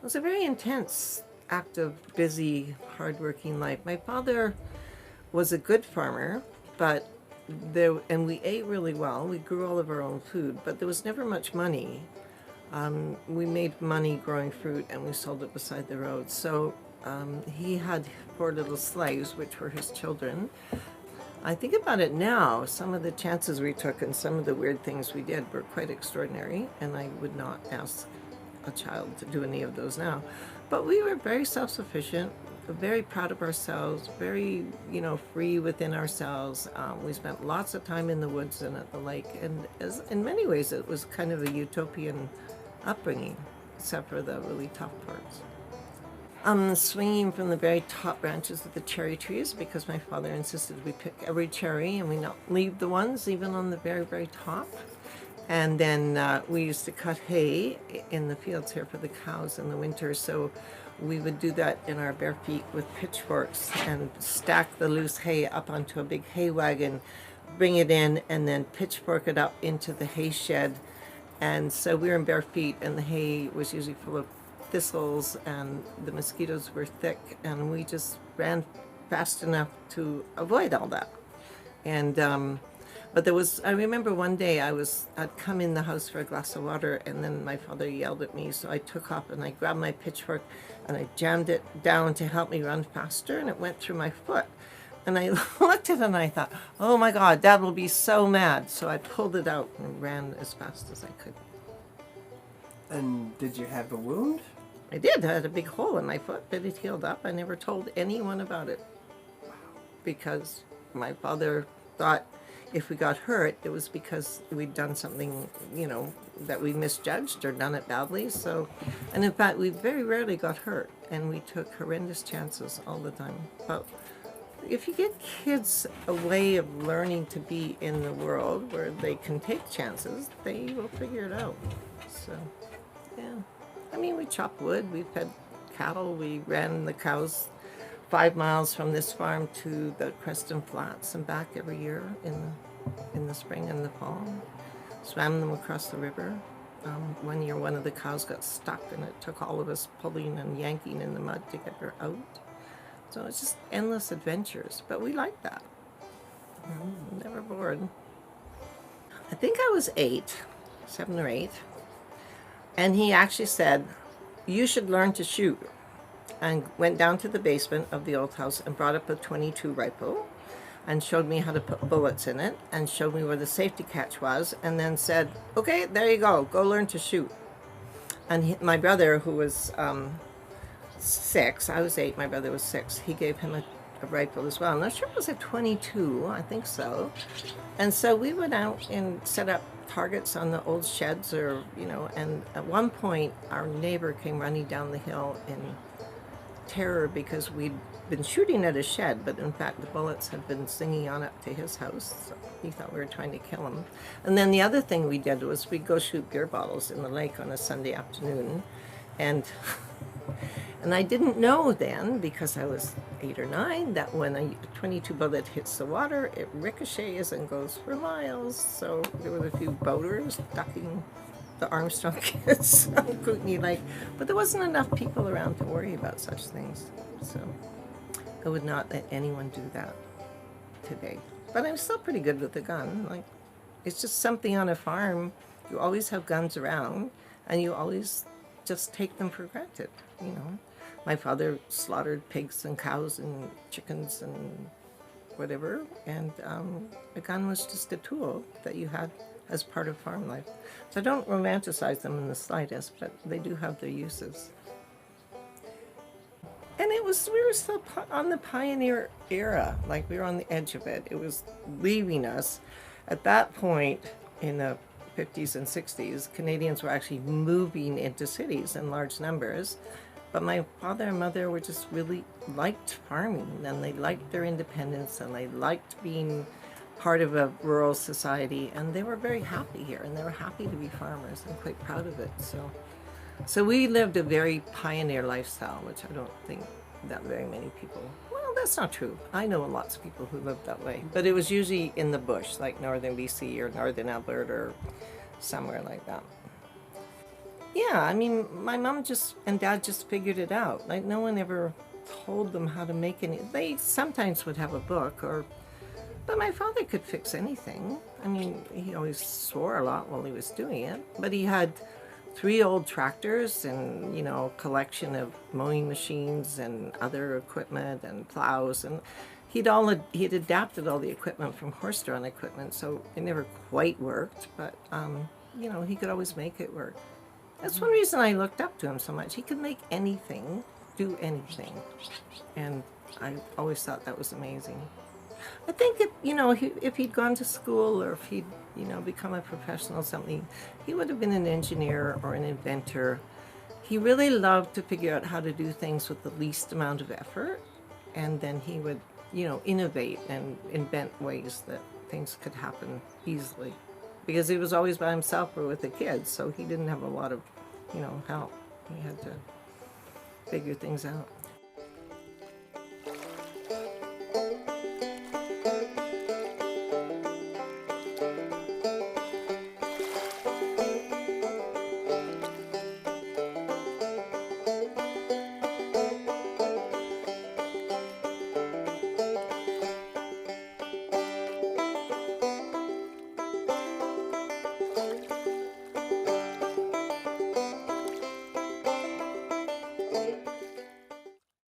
was a very intense, active, busy, hardworking life. My father was a good farmer, but and we ate really well. We grew all of our own food, but there was never much money. We made money growing fruit and we sold it beside the road. So he had 4 little slaves, which were his children. I think about it now, some of the chances we took and some of the weird things we did were quite extraordinary, and I would not ask a child to do any of those now. But we were very self-sufficient, very proud of ourselves, very, free within ourselves. We spent lots of time in the woods and at the lake, and in many ways it was kind of a utopian upbringing, except for the really tough parts. Swinging from the very top branches of the cherry trees, because my father insisted we pick every cherry and we not leave the ones even on the very, very top. And then we used to cut hay in the fields here for the cows in the winter, so we would do that in our bare feet with pitchforks and stack the loose hay up onto a big hay wagon, bring it in, and then pitchfork it up into the hay shed. And so we were in bare feet, and the hay was usually full of thistles, and the mosquitoes were thick, and we just ran fast enough to avoid all that. And but I remember one day I'd come in the house for a glass of water, and then my father yelled at me, so I took off and I grabbed my pitchfork and I jammed it down to help me run faster, and it went through my foot. And I looked at it and I thought, oh my God, Dad will be so mad. So I pulled it out and ran as fast as I could. And did you have a wound? I did. I had a big hole in my foot, but it healed up. I never told anyone about it because my father thought if we got hurt, it was because we'd done something, that we misjudged or done it badly. So, and in fact, we very rarely got hurt, and we took horrendous chances all the time. But if you get kids a way of learning to be in the world where they can take chances, they will figure it out. So, yeah. I mean, we chopped wood, we fed cattle, we ran the cows 5 miles from this farm to the Creston Flats and back every year in the spring and the fall. Swam them across the river. One year one of the cows got stuck, and it took all of us pulling and yanking in the mud to get her out. So it's just endless adventures, but we liked that. Never bored. I think I was 7 or 8, and he actually said, you should learn to shoot, and went down to the basement of the old house and brought up a .22 rifle and showed me how to put bullets in it and showed me where the safety catch was, and then said, okay, there you go learn to shoot. And my brother, who was 6, I was 8, my brother was 6, he gave him a rifle as well. I'm not sure it was a .22, I think so. And so we went out and set up targets on the old sheds, and at one point our neighbor came running down the hill in terror because we'd been shooting at a shed, but in fact the bullets had been singing on up to his house, so he thought we were trying to kill him. And then the other thing we did was we'd go shoot beer bottles in the lake on a Sunday afternoon, and I didn't know then, because I was 8 or 9, that when a .22 bullet hits the water, it ricochets and goes for miles. So there were a few boaters ducking the Armstrong kids on Kootenai Lake, but there wasn't enough people around to worry about such things. So I would not let anyone do that today. But I'm still pretty good with the gun. It's just something on a farm. You always have guns around, and you always just take them for granted, My father slaughtered pigs and cows and chickens and whatever, and a gun was just a tool that you had as part of farm life. So I don't romanticize them in the slightest, but they do have their uses. And we were still on the pioneer era, we were on the edge of it. It was leaving us. At that point in the 50s and 60s, Canadians were actually moving into cities in large numbers. But my father and mother were just really liked farming, and they liked their independence, and they liked being part of a rural society, and they were very happy here, and they were happy to be farmers and quite proud of it. So we lived a very pioneer lifestyle, which I don't think that very many people, well, that's not true. I know lots of people who lived that way, but it was usually in the bush, like northern BC or northern Alberta or somewhere like that. Yeah, I mean, my mom and dad just figured it out. Like, no one ever told them how to make any. They sometimes would have a book, but my father could fix anything. I mean, he always swore a lot while he was doing it, but he had 3 old tractors and, collection of mowing machines and other equipment and plows, and he'd adapted all the equipment from horse-drawn equipment, so it never quite worked, but he could always make it work. That's one reason I looked up to him so much. He could make anything, do anything, and I always thought that was amazing. I think if he'd gone to school, or if he'd become a professional something, he would have been an engineer or an inventor. He really loved to figure out how to do things with the least amount of effort, and then he would innovate and invent ways that things could happen easily, because he was always by himself or with the kids, so he didn't have a lot of help. He had to figure things out.